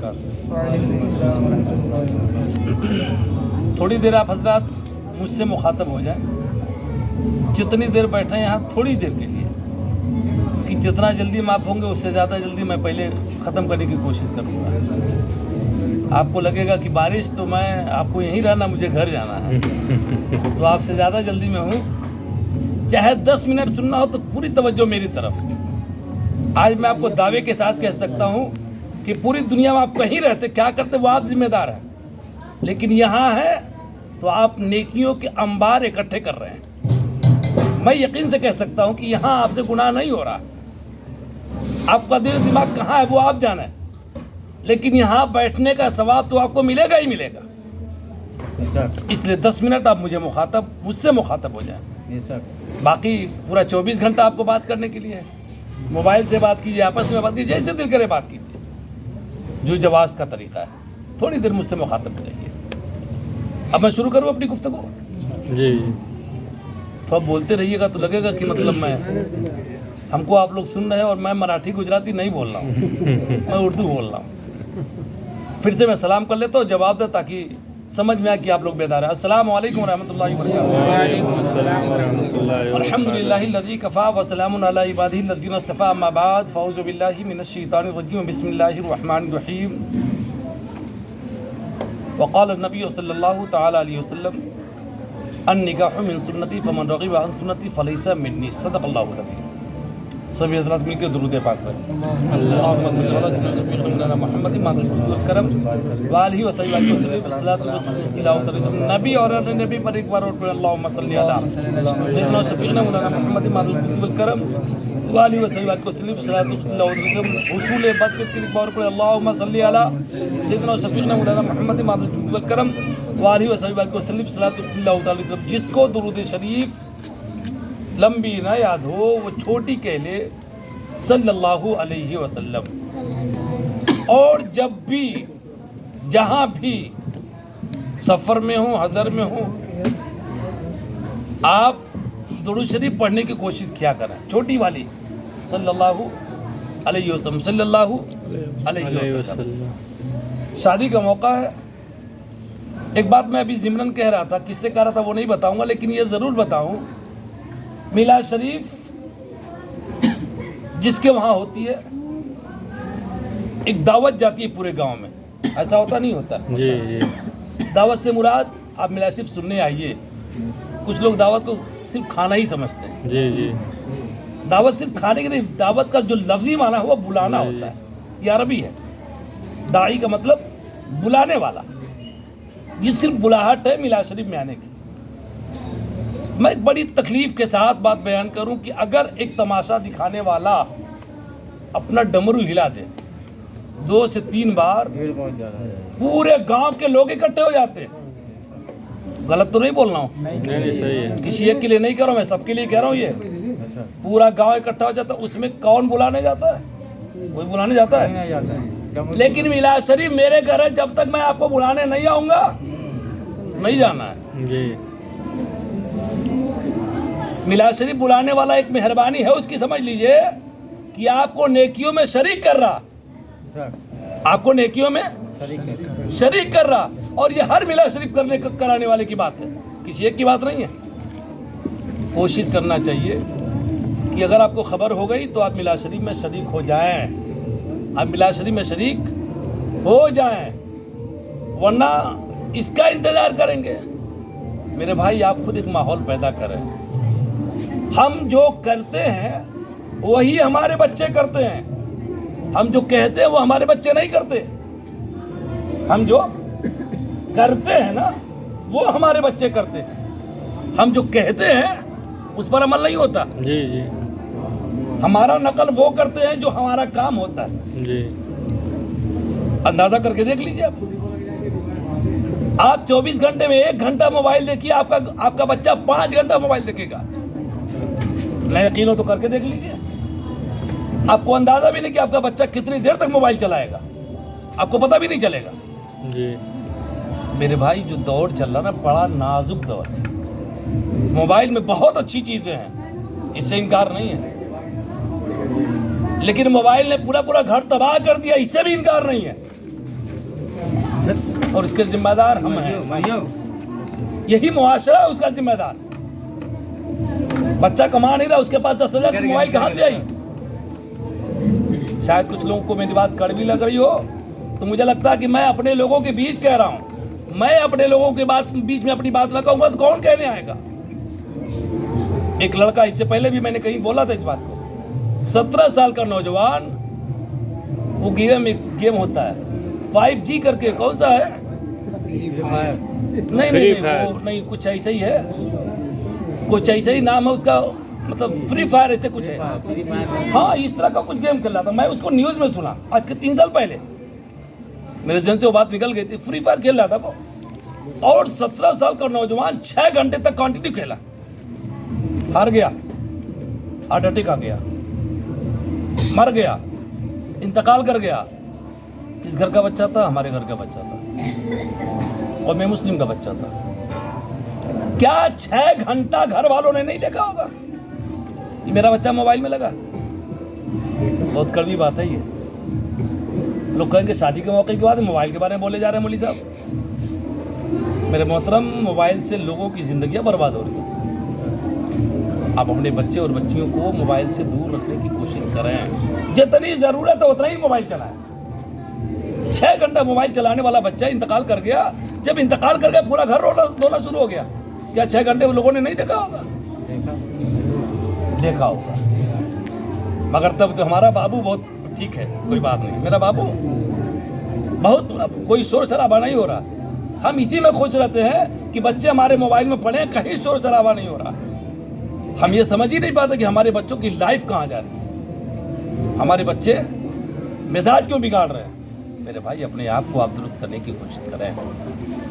वबरकातुहू। थोड़ी देर आप हजरात मुझसे मुखातब हो जाएं, जितनी देर बैठे हैं यहाँ थोड़ी देर के लिए, कि जितना जल्दी माफ़ होंगे उससे ज़्यादा जल्दी मैं पहले ख़त्म करने की कोशिश करूँगा। आपको लगेगा कि बारिश तो मैं आपको यहीं रहना, मुझे घर जाना है, तो आपसे ज़्यादा जल्दी में हूँ। चाहे 10 मिनट सुनना हो तो पूरी तवज्जो मेरी तरफ। आज मैं आपको दावे के साथ कह सकता हूँ कि पूरी दुनिया में आप कहीं रहते, क्या करते, वो आप जिम्मेदार हैं, लेकिन यहाँ है तो आप नेकियों के अंबार इकट्ठे कर रहे हैं। मैं यकीन से कह सकता हूँ कि यहाँ आपसे गुनाह नहीं हो रहा। आपका दिल दिमाग कहाँ है वो आप जाने, लेकिन यहाँ बैठने का सवाब तो आपको मिलेगा ही मिलेगा। इसलिए 10 मिनट आप मुझसे मुखातब हो जाएं। बाकी पूरा 24 घंटा आपको बात करने के लिए है। मोबाइल से बात कीजिए, आपस में बात कीजिए, जैसे दिल करे बात कीजिए, जो जवाज़ का तरीका है। थोड़ी देर मुझसे मुखातब हो जाइए। अब मैं शुरू करूँ अपनी गुफ्तगू? जी। तो आप बोलते रहिएगा तो लगेगा कि मतलब हमको आप लोग सुन रहे हैं और मैं मराठी गुजराती नहीं बोल रहा हूँ, मैं उर्दू बोल रहा हूँ। फिर से मैं सलाम कर लेता हूँ, जवाब दे ताकि समझ में आए कि आप लोग बेदार हैं। अस्सलामु अलैकुम रहमतुल्लाहि व बरकातुहू। अल्हम्दुलिल्लाहिल्लज़ी कफ़ा व सलामुन अला इबादिहिल्लज़ीना इस्तफ़ा, अम्मा बाद, फ़अऊज़ु बिल्लाहि मिनश शैतानिर रजीम, बिस्मिल्लाहिर रहमानिर रहीम। वक़ाल नबी सल्लल्लाहु तआला अलैहि वसल्लम, अन्निकाहु मिन सुन्नती फमन रग़िब अन सुन्नती फ़लैसा मिन्नी। सदक़ल्लाहुल अज़ीम। सभी हज़रात मिलकर दुरूद पाक पढ़ें। नबी और नबी पर एक बार और पढ़ें, अल्लाहुम्मा सल्ली अला सय्यिदना शफ़ीना मौलाना मुहम्मद मादुल कुतुबिल करम वाली वसल्लम को सलीम सलातुल्लाह हुसूल बद के एक बार पढ़ें, अल्लाहुम्मा सल्ली अला सय्यिदना शफ़ीना मौलाना मुहम्मद मादुल कुतुबिल करम वाली वसल्लम को सलीम सलातुल्लाह। जिसको दुरूद शरीफ लंबी ना याद हो वो छोटी कह ले, सल्लल्लाहु अलैहि वसल्लम। और जब भी जहाँ भी सफ़र में हो, हज़र में हो, आप दुरूद शरीफ पढ़ने की कोशिश किया करें, छोटी वाली, सल्लल्लाहु अलैहि वसल्लम, सल्लल्लाहु अलैहि वसल्लम। शादी का मौका है। एक बात मैं अभी ज़िमरन कह रहा था, किससे कह रहा था वो नहीं बताऊंगा, लेकिन ये ज़रूर बताऊं, मिलाद शरीफ जिसके वहाँ होती है, एक दावत जाती है पूरे गांव में। ऐसा होता नहीं होता? जी जी। दावत से मुराद आप मिलाद शरीफ सुनने आइए। कुछ लोग दावत को सिर्फ खाना ही समझते हैं। जी जी। दावत सिर्फ खाने की नहीं, दावत का जो लफ्जी माना है वो बुलाना होता है। ये अरबी है। दाई का मतलब बुलाने वाला। ये सिर्फ बुलाहट है मिलाद शरीफ में आने की। मैं एक बड़ी तकलीफ के साथ बात बयान करूं कि अगर एक तमाशा दिखाने वाला अपना डमरू हिला दे 2 से 3 बार, पूरे गांव के लोग इकट्ठे हो जाते हैं। गलत तो नहीं बोल रहा हूँ? नहीं सही है। किसी एक के लिए नहीं कह रहा हूँ, मैं सबके लिए कह रहा हूँ। ये पूरा गांव इकट्ठा हो जाता है। उसमें कौन बुलाने जाता है? कोई बुलाने जाता है? लेकिन मिलाद शरीफ मेरे घर है, जब तक मैं आपको बुलाने नहीं आऊँगा नहीं जाना है। जी। मिलाद शरीफ बुलाने वाला एक मेहरबानी है उसकी, समझ लीजिए कि आपको नेकियों में शरीक कर रहा, आपको नेकियों में शरीक कर रहा। और ये हर मिलाद शरीफ कराने वाले की बात है, किसी एक की बात नहीं है। कोशिश करना चाहिए कि अगर आपको खबर हो गई तो आप मिलाद शरीफ में शरीक हो जाएं, आप मिलाद शरीफ में शरीक हो जाएं, वरना इसका इंतज़ार करेंगे। मेरे भाई, आप खुद एक माहौल पैदा करें। हम जो करते हैं वही हमारे बच्चे करते हैं। हम जो कहते हैं वो हमारे बच्चे नहीं करते। हम जो करते हैं ना वो हमारे बच्चे करते हैं। हम जो कहते हैं उस पर अमल नहीं होता। जी जी। हमारा नकल वो करते हैं जो हमारा काम होता है। जी। अंदाजा करके देख लीजिए आप 24 घंटे में 1 घंटा मोबाइल देखिए, आपका बच्चा 5 घंटा मोबाइल देखेगा। नहीं यकीन हो तो करके देख लीजिए। आपको अंदाजा भी नहीं कि आपका बच्चा कितनी देर तक मोबाइल चलाएगा, आपको पता भी नहीं चलेगा। जी। मेरे भाई, जो दौर चल रहा ना, बड़ा नाजुक दौर है। मोबाइल में बहुत अच्छी चीज़ें हैं, इससे इनकार नहीं है, लेकिन मोबाइल ने पूरा घर तबाह कर दिया, इससे भी इनकार नहीं है। और इसके जिम्मेदार हम हैं। यही मुआशरा है उसका जिम्मेदार। बच्चा कमा नहीं रहा, उसके पास 10,000 की मोबाइल कहाँ से आई? शायद कुछ लोगों को मेरी बात कड़वी लग रही हो, तो मुझे लगता है कि मैं अपने लोगों के बीच कह रहा हूँ। मैं अपने लोगों के बीच में अपनी बात रखूंगा तो कौन कहने आएगा? एक लड़का, इससे पहले भी मैंने कहीं बोला था इस बात को, 17 साल का नौजवान, वो गेम होता है 5G करके, कौन सा है? नहीं, वो नहीं, कुछ ऐसा ही है, कुछ ऐसा ही नाम है उसका, मतलब फ्री फायर ऐसे कुछ है। हाँ, इस तरह का कुछ गेम खेल रहा था। मैं उसको न्यूज़ में सुना आज के 3 साल पहले, मेरे जहन से वो बात निकल गई थी। फ्री फायर खेल रहा था वो, और 17 साल का नौजवान 6 घंटे तक कंटिन्यू खेला, हार गया, हार्ट अटैक आ गया, मर गया, इंतकाल कर गया। किस घर का बच्चा था? हमारे घर का बच्चा था, और मैं मुस्लिम का बच्चा था। क्या 6 घंटा घर वालों ने नहीं देखा होगा कि मेरा बच्चा मोबाइल में लगा? बहुत कड़वी बात है ये। लोग कहेंगे शादी के मौके के बाद मोबाइल के बारे में बोले जा रहे हैं मौलवी साहब। मेरे मोहतरम, मोबाइल से लोगों की ज़िंदगियाँ बर्बाद हो रही हैं। आप अपने बच्चे और बच्चियों को मोबाइल से दूर रखने की कोशिश करें। जितनी ज़रूरत है उतना ही मोबाइल चलाएं। 6 घंटा मोबाइल चलाने वाला बच्चा इंतकाल कर गया। जब इंतकाल कर गया, पूरा घर रोना शुरू हो गया। क्या 6 घंटे वो लोगों ने नहीं देखा होगा? देखा होगा। मगर तब तो हमारा बाबू बहुत ठीक है, कोई बात नहीं। मेरा बाबू बहुत, कोई शोर शराबा नहीं हो रहा। हम इसी में खुश रहते हैं कि बच्चे हमारे मोबाइल में पढ़े, कहीं शोर शराबा नहीं हो रहा। हम ये समझ ही नहीं पाते कि हमारे बच्चों की लाइफ कहाँ जा रही है। हमारे बच्चे मिजाज क्यों बिगाड़ रहे हैं? मेरे भाई, अपने आप को आप दुरुस्त करने की कोशिश करें।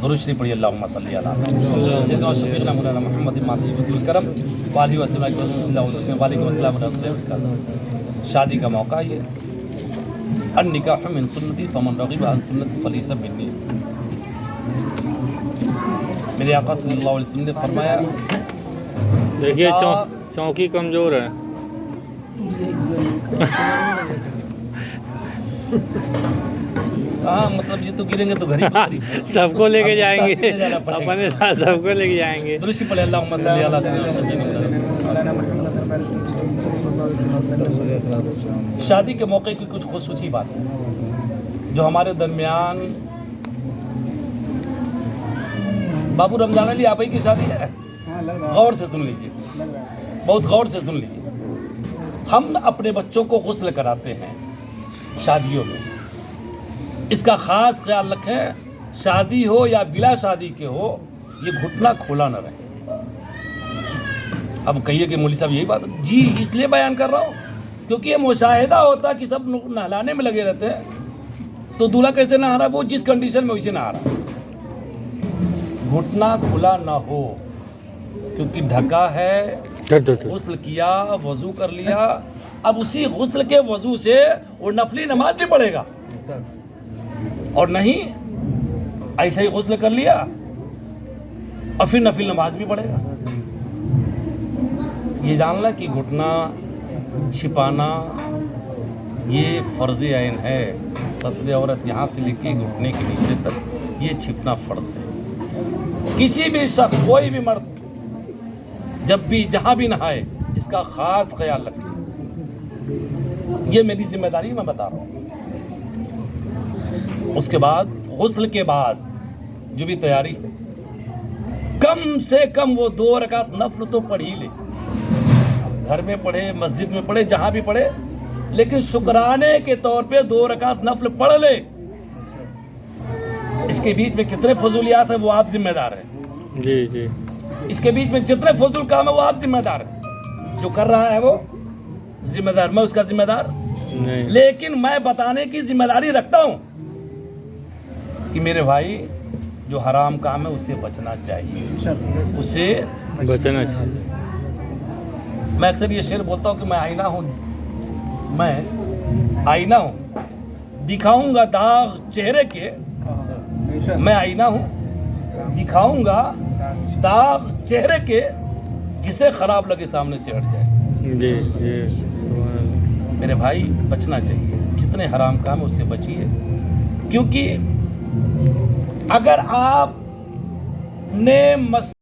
दुरूद शरीफ पढ़िए, अल्लाहुम्मा सल्ली अला सय्यिदना शफीअना मौलाना मुहम्मद मादी वकील करम वाली वसल्लम। शादी का मौका ये, अन्निकाह मिन सुन्नती फमन रग़िब अन सुन्नती फलैसा मिन्नी। मेरे आका सल्लल्लाहु अलैहि वसल्लम ने फरमाया, देखिए चौकी कमज़ोर है। हाँ, मतलब ये तो गिरेंगे तो घर ही सबको लेके जाएंगे, अपने साथ सबको लेके जाएंगे। दुरूद शरीफ पढ़िए, अल्लाहुम्मा सल्ली अला सय्यिदना। शादी के मौके की कुछ खुसूसी बात है जो हमारे दरमियान। बाबू रमजान अली आप ही की शादी है, गौर से सुन लीजिए, बहुत गौर से सुन लीजिए। हम अपने बच्चों को गुस्ल कराते हैं शादियों में, इसका ख़ास ख्याल रखें। शादी हो या बिला शादी के हो, ये घुटना खोला न रहे। अब कहिए कि मौलवी साहब यही बात जी, इसलिए बयान कर रहा हूँ क्योंकि ये मुशाहिदा होता कि सब नहलाने में लगे रहते हैं, तो दूल्हा कैसे नहा रहा, वो जिस कंडीशन में वैसे नहा रहा। घुटना खुला ना हो, क्योंकि ढका है, गुस्ल किया, वज़ू कर लिया। अब उसी गुस्ल के वज़ू से वो नफली नमाज भी पढ़ेगा, और नहीं ऐसा ही गुस्ल कर लिया और फिर नफिल नमाज भी पढ़ेगा। ये जानना कि घुटना छिपाना ये फ़र्ज़ ऐन है। सत्रे औरत यहाँ से लेके घुटने के नीचे तक ये छिपना फ़र्ज़ है। किसी भी शख्स, कोई भी मर्द जब भी जहाँ भी नहाए, इसका ख़ास ख्याल रखें। ये मेरी जिम्मेदारी मैं बता रहा हूँ। उसके बाद गुस्ल के बाद जो भी तैयारी है, कम से कम वो 2 रकात नफल तो पढ़ ही ले। घर में पढ़े, मस्जिद में पढ़े, जहाँ भी पढ़े, लेकिन शुक्राने के तौर पे 2 रकात नफल पढ़ ले। इसके बीच में कितने फजूलियात है वो आप जिम्मेदार हैं। जी जी। इसके बीच में जितने फजूल काम है वो आप जिम्मेदार हैं। जो कर रहा है वो जिम्मेदार, मैं उसका जिम्मेदार नहीं। लेकिन मैं बताने की जिम्मेदारी रखता हूँ कि मेरे भाई जो हराम काम है उससे बचना चाहिए, उससे बचना चाहिए। मैं अक्सर ये शेर बोलता हूँ कि मैं आईना हूँ, मैं आईना हूँ, दिखाऊंगा दाग चेहरे के। मैं आईना हूँ, दिखाऊंगा दाग चेहरे के, जिसे खराब लगे सामने से हट जाए। जी जी। मेरे भाई बचना चाहिए, जितने हराम काम है उससे बचिए, क्योंकि अगर आप ने